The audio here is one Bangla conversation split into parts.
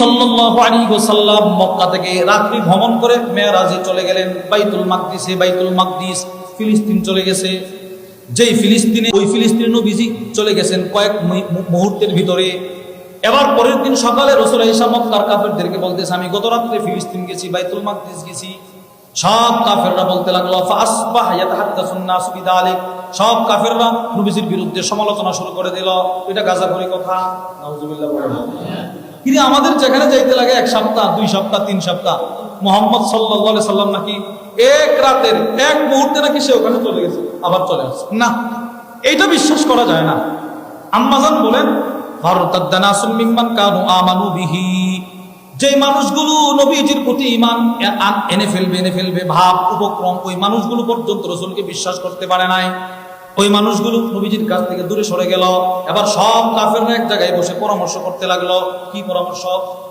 সাল্লাল্লাহু আলাইহি ওয়াসাল্লাম মক্কা থেকে রাত্রি ভ্রমণ করে মেরাজে চলে গেলেন বাইতুল মাকদিসে। বাইতুল মাকদিস ফিলিস্তিন চলে গেছে। যেই ফিলিস্তিনে, ওই ফিলিস্তিনে নবীজি চলে গেছেন কয়েক মুহূর্তের ভিতরে। এবার পরের দিন সকালে রাসূল ঈসা মক্কার কাফেরদেরকে বলতেছে, আমি গত রাত্রে ফিলিস্তিন গেছি, বাইতুল মাকদিস গেছি। সব কাফেররা বলতে লাগলো, ফাসবাহ ইয়াতাহাদ্দাসুন নাসু বিযালিক। সব কাফেররা নবীজির বিরুদ্ধে সমালোচনা শুরু করে দিল। এটা গাজাখুরি কথা। নাউজুবিল্লাহ বলেন। কিন্তু আমাদের যেখানে যাইতে লাগে 1 সপ্তাহ, 2 সপ্তাহ, 3 সপ্তাহ, মুহাম্মদ সাল্লাল্লাহু আলাইহি সাল্লাম নাকি এক রাতের এক মুহূর্তে নাকি সে ওখানে চলে গেছে, আবার চলে আসছে। না, এইটা বিশ্বাস করা যায় না। আম্মাজান বলেন, ফারতাদ্দা নাসুম মিম্মান কানু আমানু বিহি। যে মানুষগুলো নবীজির প্রতি ঈমান এনে ফেলবে ভাব উপক্রম, ওই মানুষগুলো পর্যন্ত রাসূলকে বিশ্বাস করতে পারে নাই। ওই মানুষগুলো নবীজির কাছ থেকে দূরে সরে গেল। এবার সব কাফেররা এক জায়গায় বসে পরামর্শ করতে লাগলো। কি পরামর্শ?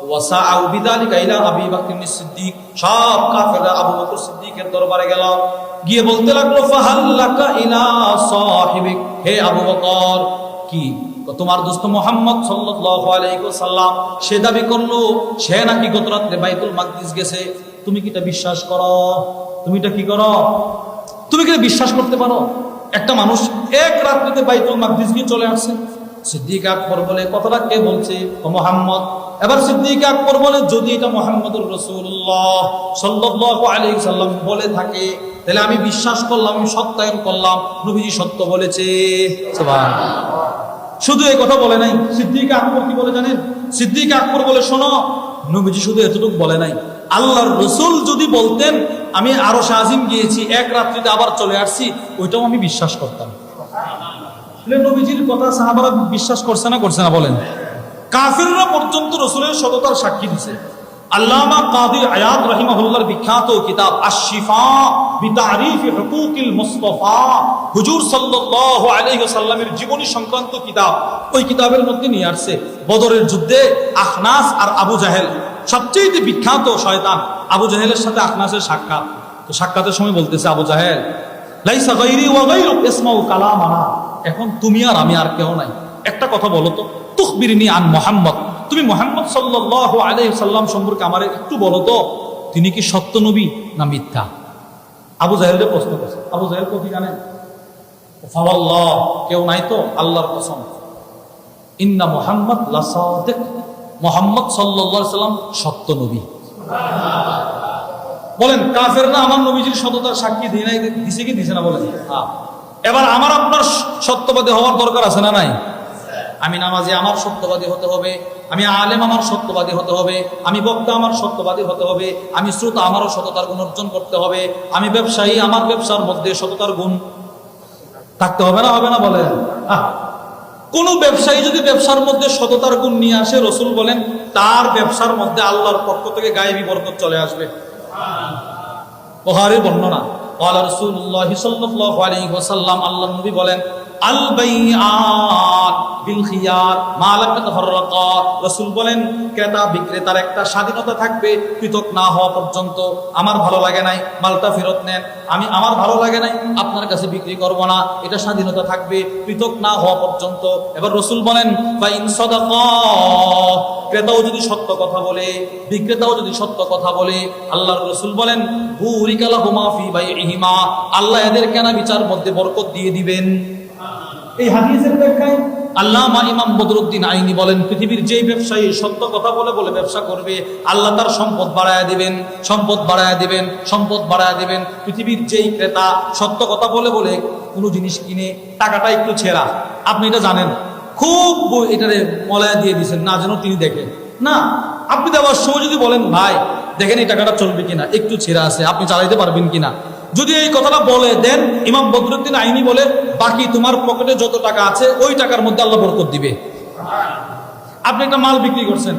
ওয়াসাউ বিযালিকা ইলা আবী বকর সিদ্দিক। সব কাফেররা আবু বকর সিদ্দিকের দরবারে গেল, গিয়ে বলতে লাগলো, ফাহাল্লাকা ইলা সাহিবিক। হে আবু বকর, কি তোমার দোস্ত মুহাম্মদ সাল্লাল্লাহু আলাইহি ওয়াসাল্লাম সে দাবি করলো সে নাকি গত রাতে বাইতুল মাকদিস গেছে। তুমি কি এটা বিশ্বাস করো? তুমি এটা কি করো? তুমি কি বিশ্বাস করতে পারো একটা মানুষ এক রাত্রিতে বাইতুল মাকদিস গিয়ে চলে আসছে? সিদ্দিক আকবর বলে, কথাটা কে বলছে? ও মুহাম্মদ। এবার সিদ্দিক আকবর বলে, যদি এটা মুহাম্মদুর রাসূলুল্লাহ সাল্লাল্লাহু আলাইহি ওয়াসাল্লাম বলে থাকে তাহলে আমি বিশ্বাস করলাম, আমি সত্যায়ন করলাম, নবীজি সত্য বলেছে। সুবহানাল্লাহ। শুধু এই কথা বলে নাই, সিদ্দিক আকবর কি বলে জানেন? সিদ্দিক আকবর বলে, শোনো, নবীজি শুধু এতটুকু বলে নাই, আল্লাহর রাসূল যদি বলতেন আমি আরশে আজিম গিয়েছি, এক রাত্রিতে আবার চলে আসছি, ওইটাও আমি বিশ্বাস করতাম। নবীজির কথা সাহাবারা বিশ্বাস করছে না করছে না বলেন? কাফিররা পর্যন্ত রাসূলের সততার সাক্ষী দিছে। আল্লামা কাদি আয়াত রাহিমাহুল্লাহর বিখ্যাত কিতাব আশ-শিফা বিতারিফ হুকুকিল মুস্তাফা, হুজুর সাল্লাল্লাহু আলাইহি ওয়াসাল্লামের জীবনী সংক্রান্ত কিতাব, ওই কিতাবের মধ্যে নিয়ে আসছে বদরের যুদ্ধে আখনাস আর আবু জাহেল, সবচেয়ে বিখ্যাত শয়তান আবু জাহেলের সাথে আখনাসের সাক্ষাৎ। তো সাক্ষাতের সময় বলতেছে আবু জাহেল, লাইসা গায়রি ওয়া গায়রুক ইসমাউ কালামানা। এখন তুমি আর আমি আর কেউ নাই, একটা কথা বলো তো, তুখবিরনি আন মুহাম্মদ, তুমি মুহাম্মদ সাল্লাল্লাহু আলাইহি ওয়াসাল্লাম সম্পর্কে আমারে একটু বলো তো, তিনি কি সত্য নবী না মিথ্যা? আবু জাহেলকে প্রশ্ন করছে। আবু জাহেল কি জানেন? ফাওয়াল্লাহ, কেউ নাই তো, আল্লাহর কসম, ইন্না মুহাম্মদ লাসাদিক, মুহাম্মদ সাল্লাল্লাহু আলাইহি ওয়াসাল্লাম সত্য নবী। বলেন, কাফেররা আমার নবীজির সততার সাক্ষী দিয়ে নাই, দিছে কি দিছে না? বলেন। এবার আমার আপনার সত্যবাদী হওয়ার দরকার আছে না নাই? আমি নামাজি, আমার সত্যবাদী হতে হবে। আমি আলেম, আমার সত্যবাদী হতে হবে। আমি বক্তা, আমার সত্যবাদী হতে হবে। আমি শ্রোতা, আমারও সততার গুণ অর্জন করতে হবে। আমি ব্যবসায়ী, আমার ব্যবসার মধ্যে সততার গুণ থাকতে হবে না? হবে না? বলেন। কোন ব্যবসায়ী যদি ব্যবসার মধ্যে সততার গুণ নিয়ে আসে, রাসূল বলেন তার ব্যবসার মধ্যে আল্লাহর পক্ষ থেকে গায়েবী বরকত চলে আসবে। বুখারীর বর্ণনা, ক্বালা রাসূলুল্লাহ সাল্লাল্লাহু আলাইহি ওয়াসাল্লাম, আল্লাহর নবী বলেন, আল বাইআন বিল খিয়ার মা লাম ইয়াতাফাররাকা। রাসূল বলেন, ক্রেতা বিক্রেতার একটা স্বাধীনতা থাকবে পৃথক না হওয়া পর্যন্ত। আমার ভালো লাগে নাই, মালটা ফেরত নেন। আমার ভালো লাগে নাই, আপনার কাছে বিক্রি করব না, এটা স্বাধীনতা থাকবে পৃথক না হওয়া পর্যন্ত। এবার রাসূল বলেন, ফা ইন সাদাকা, ক্রেতাও যদি সত্য কথা বলে, বিক্রেতাও যদি সত্য কথা বলে, আল্লাহর রাসূল বলেন, বুরিকা লাহুমা ফি বাইইহিমা, আল্লাহ এদের কেনা বিচার মধ্যে বরকত দিয়ে দিবেন। এই হাদিসের ব্যাখ্যায় আল্লামা ইমাম বদরুদ্দিন আইনি বলেন, পৃথিবীর যেই ব্যবসায়ী সত্য কথা বলে বলে ব্যবসা করবে, আল্লাহ তার সম্পদ বাড়ায় দিবেন, সম্পদ বাড়ায় দিবেন, সম্পদ বাড়ায় দিবেন। পৃথিবীর যেই ক্রেতা সত্য কথা বলে বলে কোনো জিনিস কিনে টাকাটা একটু ছেঁড়া, আপনি এটা জানেন, খুব এটারে মলায়া দিয়ে দিচ্ছেন না যেন তিনি দেখেন না। আপনি দেওয়ার সময় যদি বলেন, ভাই দেখেন এই টাকাটা চলবে কিনা, একটু ছেঁড়া আছে, আপনি চালাইতে পারবেন কিনা, যদি এই কথাটা বলে দেন, ইমাম বদরুদ্দিন আইনি বলে, বাকি তোমার পকেটে যত টাকা আছে ওই টাকার মধ্যে আল্লাহ বরকত দিবে। আপনি একটা মাল বিক্রি করছেন,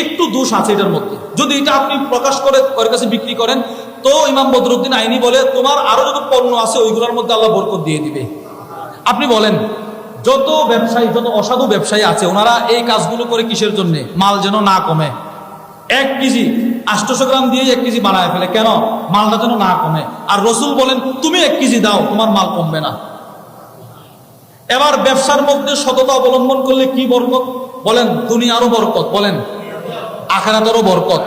একটু দোষ আছে এটার মধ্যে, যদি এটা আপনি প্রকাশ করে ওর কাছে বিক্রি করেন, তো ইমাম বদরুদ্দিন আইনি বলে তোমার আরো যত পণ্য আছে ওইগুলোর মধ্যে আল্লাহ বরকত দিয়ে দিবে। আপনি বলেন, যত ব্যবসায়ী, যত অসাধু ব্যবসায়ী আছে, ওনারা এই কাজগুলো করে কিসের জন্য? মাল যেন না কমে। 1 কেজি 800 গ্রাম দিয়ে 1 কেজি বানায় ফেলে, কেন? মালটা যেন না কমে। আর রাসূল বলেন, তুমি 1 কেজি দাও, তোমার মাল কমবে না। এবার ব্যবসার মধ্যে সততা অবলম্বন করলে কি বরকত? বলেন, দুনিয়ারও বরকত। বলেন, আখিরাতেরও বরকত।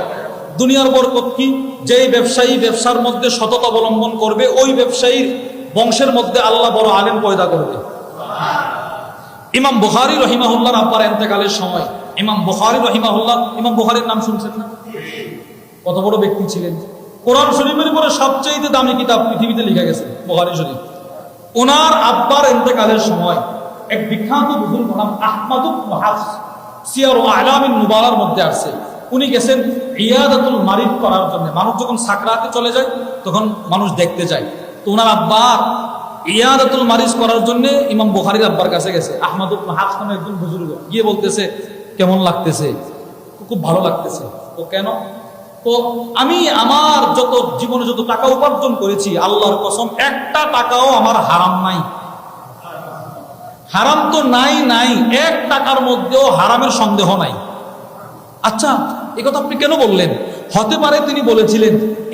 দুনিয়ার বরকত কি? যেই ব্যবসায়ী ব্যবসার মধ্যে সততা অবলম্বন করবে, ওই ব্যবসায়ীর বংশের মধ্যে আল্লাহ বড় আলেম পয়দা করবে। ইমাম বুখারী রহিমাহুল্লাহর আব্বার ইন্তেকালের সময়, ইমাম বুখারী রহিমাহুল্লাহ, ইমাম বুখারীর নাম শুনছেন না? কত বড় ব্যক্তি ছিলেন। কোরআন শরীফের পরে সবচেয়ে দামি কিতাব পৃথিবীতে লিখা গেছে বুখারী শরীফ। ওনার আব্বার ইন্তেকালের সময় এক বিখ্যাত বুজুর্গ নাম আহমদ ইবনে হাফস সিয়ার ও আলামিন নুবালার মধ্যে আছে। উনি গেছেন ইয়াদাতুল মারিদ করার জন্য। মানুষ যখন সাকরাতে চলে যায় তখন মানুষ দেখতে যায়। তো ওনার আব্বার ইয়াদাতুল মারিজ করার জন্য ইমাম বুখারীর আব্বার কাছে গেছে। আহমদ ইবনে হাফস নামে একজন বুজুর্গ গিয়ে বলতেছে, কেমন লাগতেছে? খুব ভালো লাগতেছে। তো কেন? তো আমি আমার যত জীবনে যত টাকা উপার্জন করেছি, আল্লাহর কসম একটা টাকাও আমার হারাম নাই। হারাম তো নাই, এক টাকার মধ্যেও হারামের সন্দেহ নাই। আচ্ছা, এই কথা আপনি কেন বললেন? হতে পারে তিনি বলেছিলেন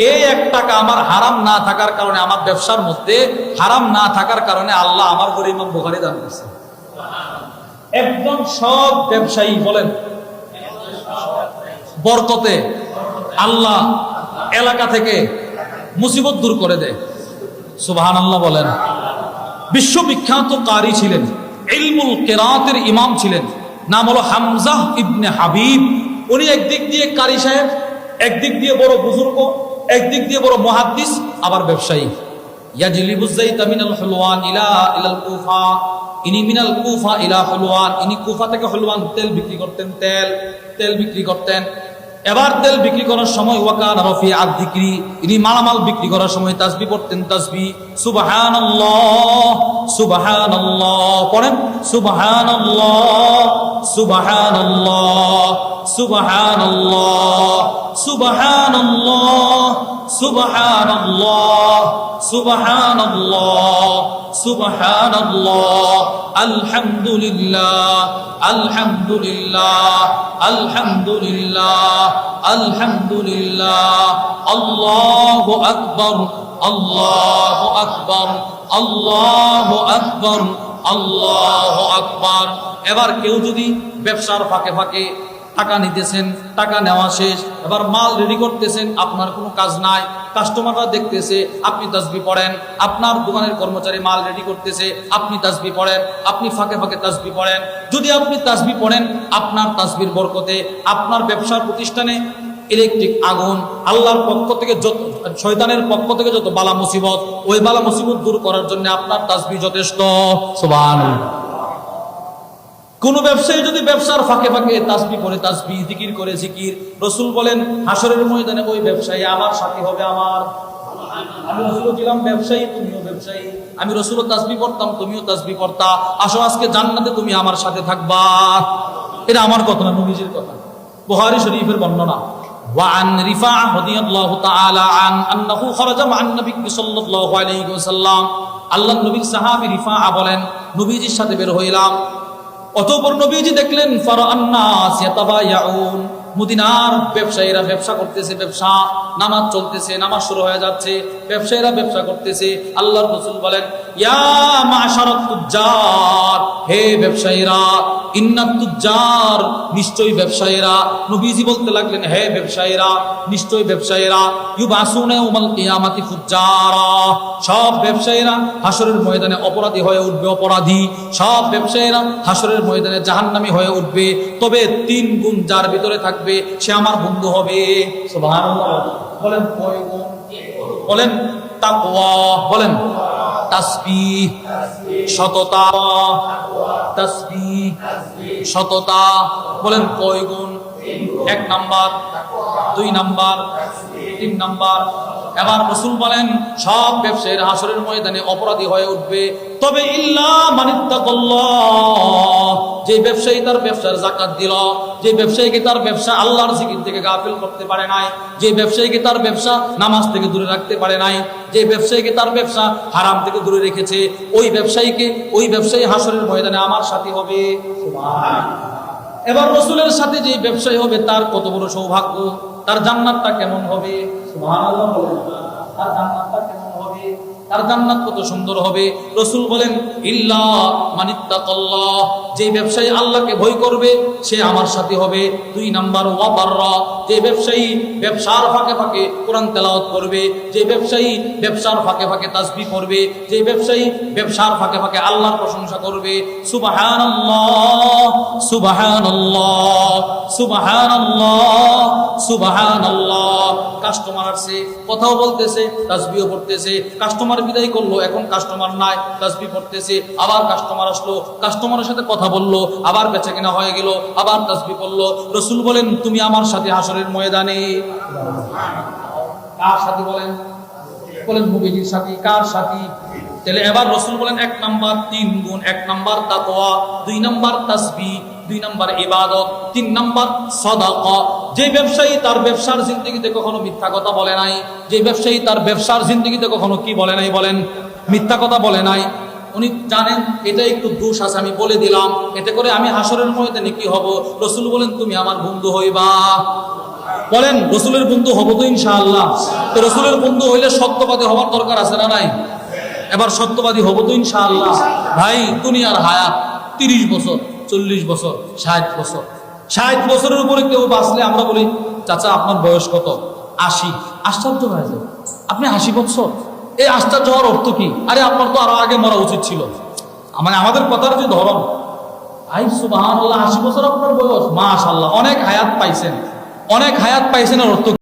এই এক টাকা আমার হারাম না থাকার কারণে, আমার ব্যবসার মধ্যে হারাম না থাকার কারণে আল্লাহ আমার ঘরে ইমাম বুখারী দান করেছে। একদম সব ব্যবসায়ী বলেন বরকতে আল্লাহ এলাকা থেকে মুসিবত দূর করে দেয়। সুবহানাল্লাহ বলেন। বিশ্ববিখ্যাত কারি ছিলেন, ইলমুল কিরাতের ইমাম ছিলেন, নাম হলো হামজা ইবনে হাবিব। উনি একদিক দিয়ে কারি সাহেব, একদিক দিয়ে বড় বুজুর্গ, একদিক দিয়ে বড় মুহাদ্দিস, আবার ব্যবসায়ী। ইয়াজলিবুজ যাইতা মিনাল হুলওয়ান ইলাল কুফা, ইনি মিনাল কুফা ইলা হুলওয়ান, ইনি কুফা থেকে হুলওয়ান তেল বিক্রি করতেন, তেল বিক্রি করতেন। এবার তেল বিক্রি করার সময় ওয়াকান রফি আযিকরি, ইনি মালামাল বিক্রি করার সময় তাসবিহ পড়তেন, তাসবিহ। সুবহানাল্লাহ সুবহানাল্লাহ পড়েন, সুবহানাল্লাহ সুবহানাল্লাহ সুবহানাল্লাহ সুবহানাল্লাহ সুবহানাল্লাহ সুবহানাল্লাহ সুবহানাল্লাহ আলহামদুলিল্লাহ আলহামদুলিল্লাহ আলহামদুলিল্লাহ আলহামদুলিল্লাহ আল্লাহু আকবার আল্লাহু আকবার আল্লাহু আকবার আল্লাহু আকবার। এবার কেউ যদি ব্যবসার ফাঁকে ফাঁকে টাকা নিতেছেন, টাকা নেওয়া শেষ, এবার মাল রেডি করতেছেন, আপনার কোনো কাজ নাই, কাস্টমাররা দেখতেছে আপনি তাসবিহ পড়েন, আপনার দোকানের কর্মচারী মাল রেডি করতেছে, আপনি তাসবিহ পড়েন, আপনি ফাঁকে ফাঁকে তাসবিহ পড়েন। যদি আপনি তাসবিহ পড়েন, আপনার তাসবিহর বরকতে আপনার ব্যবসার প্রতিষ্ঠানে ইলেকট্রিক আগুন, আল্লাহর পক্ষ থেকে যত, শয়তানের পক্ষ থেকে যত বালা মুসিবত, ওই বালা মুসিবত দূর করার জন্য আপনার তাসবিহ যথেষ্ট। সুবহানাল্লাহ। কোন ব্যবসায়ী যদি ব্যবসার ফাঁকে ফাঁকে তাসবিহ করে, তাসবিহ জিকির করে, জিকির, রাসূল বলেন হাসরের ময়দানে ওই ব্যবসায়ী আমার সাথী হবে। আমি রাসূল ছিলাম ব্যবসায়ী, তুমিও ব্যবসায়ী, আমি রাসূল তাসবিহ পড়তাম, তুমিও তাসবিহ পড়তা, আসো আজকে জান্নাতে তুমি আমার সাথে থাকবা। এটা আমার কথা না, নবীজির কথা, বুখারী শরীফের বর্ণনা। وعن رفاعة رضي الله تعالى عنه أنه خرج مع النبي صلى الله عليه وسلم, আল্লাহর নবীর সাহাবী রিফাআ বলেন নবীজির সাথে বের হইলাম। অতঃপর নবীজি দেখলেন ফারাআন নাস ইয়াতাবায়াউন, মদিনার ব্যবসায়ীরা ব্যবসা করতেছে, ব্যবসা, নামাজ চলতেছে, নামাজ শুরু হয়ে যাচ্ছে, ব্যবসায়ীরা ব্যবসা করতেছে। আল্লাহর রাসূল বলেন ইয়া মাশারাত তুজ্জার, হে ব্যবসায়ীরা, ইন্নাত তুজ্জার, নিশ্চয়ই ব্যবসায়ীরা। নবীজি বলতে লাগলেন হে ব্যবসায়ীরা, নিশ্চয়ই ব্যবসায়ীরা, ইউবাসুনা ইয়াউমাল কিয়ামাতি ফুজ্জারা, সব ব্যবসায়ীরা হাসরের ময়দানে অপরাধী হয়ে উঠবে, অপরাধী। সব ব্যবসায়ীরা হাসরের ময়দানে জাহান্নামী হয়ে উঠবে, তবে 3 গুণ যার ভিতরে থাকবে সে আমার বন্ধু হবে। সুবহানাল্লাহ। বলেন কয় গুণ? বলেন তাকওয়া, বলেন তাসবিহ, সততা, তাসবিহ, সততা। বলেন কয় গুণ? 1 নাম্বার, 2 নাম্বার, 3 নাম্বার। এবার রাসূল বলেন সব ব্যবসায়ীরা হাসরের ময়দানে অপরাধী হয়ে উঠবে, তবে ইল্লা মানিত্তাকাল্লাহ, যে ব্যবসায়ী তার ব্যবসার যাকাত দিল, যে ব্যবসায়ীকে তার ব্যবসা আল্লাহর জিকির থেকে গাফিল করতে পারে নাই, যে ব্যবসায়ীকে তার ব্যবসা নামাজ থেকে দূরে রাখতে পারে নাই, যে ব্যবসায়ীকে তার ব্যবসা হারাম থেকে দূরে রেখেছে, ওই ব্যবসায়ী হাসরের ময়দানে আমার সাথী হবে। সুবহানাল্লাহ। এবার রাসূলের সাথে যে ব্যবসায়ী হবে তার কত বড় সৌভাগ্য, তার জান্নাতটা কেমন হবে? সুবহানাল্লাহ বলেন, তার জান্নাতটা কেমন হবে? তার জান্নাত কত সুন্দর হবে। রাসূল বলেন ইল্লা মানিত্তাকাল্লাহ, যে ব্যবসায়ী আল্লাহকে ভয় করবে সে আমার সাথী হবে। 2 নাম্বার ওয়া বাররা, যে ব্যবসায়ী ব্যবসার ফাঁকে ফাঁকে কোরআন তেলাওয়াত করবে, যে ব্যবসায়ী ব্যবসার ফাঁকে ফাঁকে তাসবিহ করবে, যে ব্যবসায়ী ব্যবসার ফাঁকে ফাঁকে আল্লাহর প্রশংসা করবে। সুবহানাল্লাহ সুবহানাল্লাহ সুবহানাল্লাহ সুবহানাল্লাহ। কাস্টমার আসছে, কথাও বলতেছে, তাসবিহও পড়তেছে। কাস্টমার বিদায় করলো, এখন কাস্টমার নাই, তাসবিহ পড়তেছে। আবার কাস্টমার আসলো, কাস্টমারের সাথে কথা বললো, আবার বেচাকেনা হয়ে গেল, আবার তাসবিহ পড়লো। রাসূল বলেন তুমি আমার সাথে হাসরের ময়দানে। কার সাথী বলেন? বলেন নবীজির সাথী। কার সাথী? তাহলে এবার রাসূল বলেন 1 নাম্বার 3 গুণ। 1 নাম্বার তাকওয়া, 2 নাম্বার তাসবিহ, 2 নাম্বার ইবাদত, 3 নাম্বার সাদাকা। যে ব্যবসায়ী তার ব্যবসার জিন্দেগিতে কখনো মিথ্যা কথা বলে নাই, যে ব্যবসায়ী তার ব্যবসার জিন্দেগিতে কখনো কি বলে নাই? বলেন, মিথ্যা কথা বলে নাই। উনি জানেন এটা একটু দোষ আছে, আমি বলে দিলাম, এতে করে আমি হাসরের ময়দানে কি হব? রাসূল বলেন তুমি আমার বন্ধু হইবা। বলেন রাসূলের বন্ধু হব তো ইনশাআল্লাহ। তো রাসূলের বন্ধু হইলে সত্যবাদী হওয়ার দরকার আছে না নাই? এবার সত্যবাদী হব তো ইনশাআল্লাহ। ভাই দুনিয়ার হায়াত 30 বছর, 40 বছর, 60 বছর। 60 বছরের উপরে কেউ বাঁচলে আমরা বলি চাচা আপনার বয়স কত? 80। আশ্চর্য হয়ে যায়, আপনি 80 বছর? এই আশ্চর্য হওয়ার অর্থ কি? আরে আপনার তো আরো আগে মরা উচিত ছিল। মানে আমাদের কথার যে ধরন, আই সুবহানাল্লাহ 80 বছর আপনার বয়স, মাশাআল্লাহ, অনেক হায়াত পাইছেন, অনেক হায়াত পাইছেন। এর অর্থ